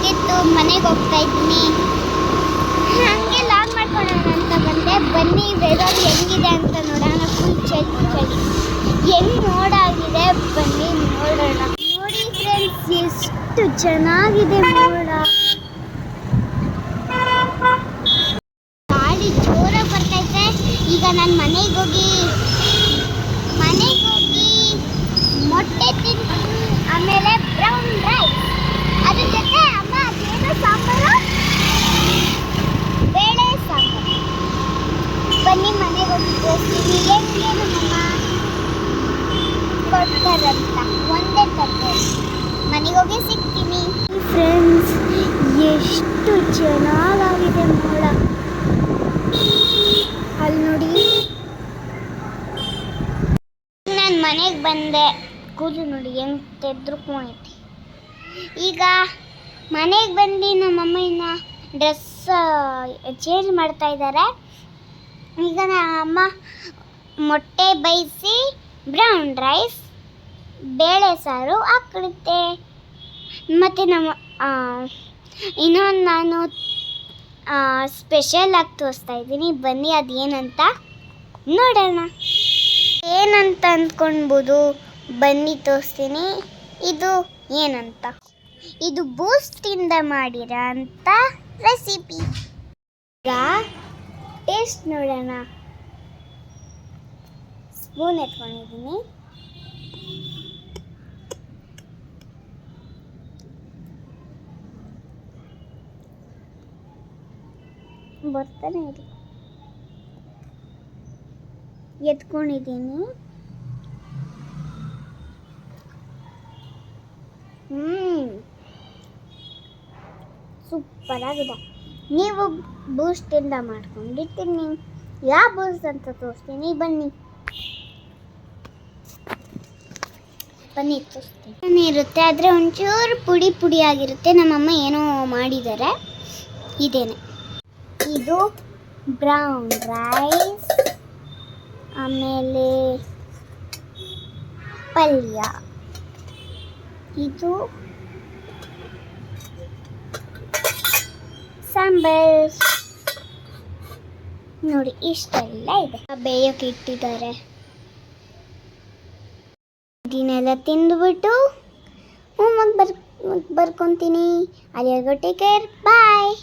ಮುಗೀತು, ಮನೆಗೆ ಹೋಗ್ತಾ ಇದ್ದೀನಿ. ಹಾಗೆ ಲಾಗ್ ಮಾಡ್ಕೊಳ್ಳೋಣ ಅಂತ ಬಂದೆ. ಬನ್ನಿ ವೆದರ್ ಹೆಂಗಿದೆ ಅಂತ ನೋಡೋಣ. ಫುಲ್ ಚಳಿ ಚಳಿ, ಹೆಂಗ್ ಮೋಡಾಗಿದೆ, ಬನ್ನಿ ನೋಡೋಣ. ನೋಡಿ ಫ್ರೆಂಡ್ಸ್, ಎಷ್ಟು ಚೆನ್ನಾಗಿದೆ ಮೋಡ. ಗಾಳಿ ಜೋರಾಗಿ ಬರ್ತೈತೆ. ಈಗ ನಾನು ಮನೆಗೆ ಹೋಗಿ ಮೊಟ್ಟೆ ತಿಂತೀನಿ, ಆಮೇಲೆ ಬ್ರೌನ್ ರೈಸ್, ಅದ್ರ ಜೊತೆ ಅಮ್ಮ ಅದೇನು ಸಾಂಬಾರು, ಬೇಳೆ ಸಾಂಬಾರು. ಬನ್ನಿ ಮನೆಗೆ ಹೋಗಿ ತೋರಿಸ್ತೀನಿ ಹೆಂಗೇನು ಅಮ್ಮ ಕೊಡ್ತಾರಂತ. ಒಂದೇ ತರಕಾರಿ. ಮನೆಗೆ ಹೋಗಿ ಸಿಗ್ತೀನಿ. ಫ್ರೆಂಡ್ಸ್, ಎಷ್ಟು ಚೆನ್ನಾಗಿದೆ ಮೋಡ. ಅಲ್ಲಿ ನೋಡಿ, ನಾನು ಮನೆಗೆ ಬಂದೆ. ಕೂದಲು ನೋಡಿ ಹೆಂಗೆ ತೆಗೆದುಕೊಂಡೈತಿ. ಈಗ ಮನೆಗೆ ಬಂದು ನಮ್ಮಮ್ಮ ಇನ್ನು ಡ್ರೆಸ್ ಚೇಂಜ್ ಮಾಡ್ತಾ ಇದ್ದಾರೆ. ಈಗ ಅಮ್ಮ ಮೊಟ್ಟೆ ಬೇಯಿಸಿ ಬ್ರೌನ್ ರೈಸ್, ಬೇಳೆ ಸಾರು ಹಾಕ್ಕೊಡುತ್ತೆ. ಮತ್ತು ಇನ್ನೊಂದು ನಾನು ಸ್ಪೆಷಲ್ ಆಗಿ ತೋರಿಸ್ತಾ ಇದ್ದೀನಿ. ಬನ್ನಿ ಅದೇನಂತ ನೋಡೋಣ. ಏನಂತ ಅಂದ್ಕೊಳ್ಬೋದು, ಬನ್ನಿ ತೋರಿಸ್ತೀನಿ. ಇದು ಏನಂತ, ಇದು ಬೂಸ್ಟಿಂದ ಮಾಡಿರೋ ಅಂತ ರೆಸಿಪಿ. ಈಗ ಟೇಸ್ಟ್ ನೋಡೋಣ. ಸ್ಪೂನ್ ಎತ್ಕೊಂಡಿದ್ದೀನಿ. ಬರ್ತಾನೆ ಇರಿ. ಎತ್ಕೊಂಡಿದ್ದೀನಿ. ಸೂಪರ್ ಆಗಿದೆ. ನೀವು ಬೂಸ್ಟಿಂದ ಮಾಡ್ಕೊಂಡಿರ್ತೀನಿ. ಯಾವ ಬೂಸ್ಟ್ ಅಂತ ತೋರಿಸ್ತೀನಿ, ಬನ್ನಿ ತೋರಿಸ್ತೀನಿ. ಇರುತ್ತೆ, ಆದರೆ ಒಂಚೂರು ಪುಡಿ ಪುಡಿ ಆಗಿರುತ್ತೆ. ನಮ್ಮಮ್ಮ ಏನೋ ಮಾಡಿದ್ದಾರೆ. ಇದೇನೆ, ಇದು ಬ್ರೌನ್ ರೈಸ್, ಆಮೇಲೆ ಪಲ್ಯ, ಇದು ಸಾಂಬಾರ್. ನೋಡಿ ಇಷ್ಟೆಲ್ಲ ಇದೆ. ಬೇಯೋಕೆ ಇಟ್ಟಿದ್ದಾರೆ. ಇದನ್ನೆಲ್ಲ ತಿಂದುಬಿಟ್ಟು ಹೋಮ್ವರ್ಕ್ ಬರ್ಕೊತೀನಿ. ಅಲ್ಲಿವರೆಗೂ ಟೇಕ್ ಕೇರ್, ಬಾಯ್.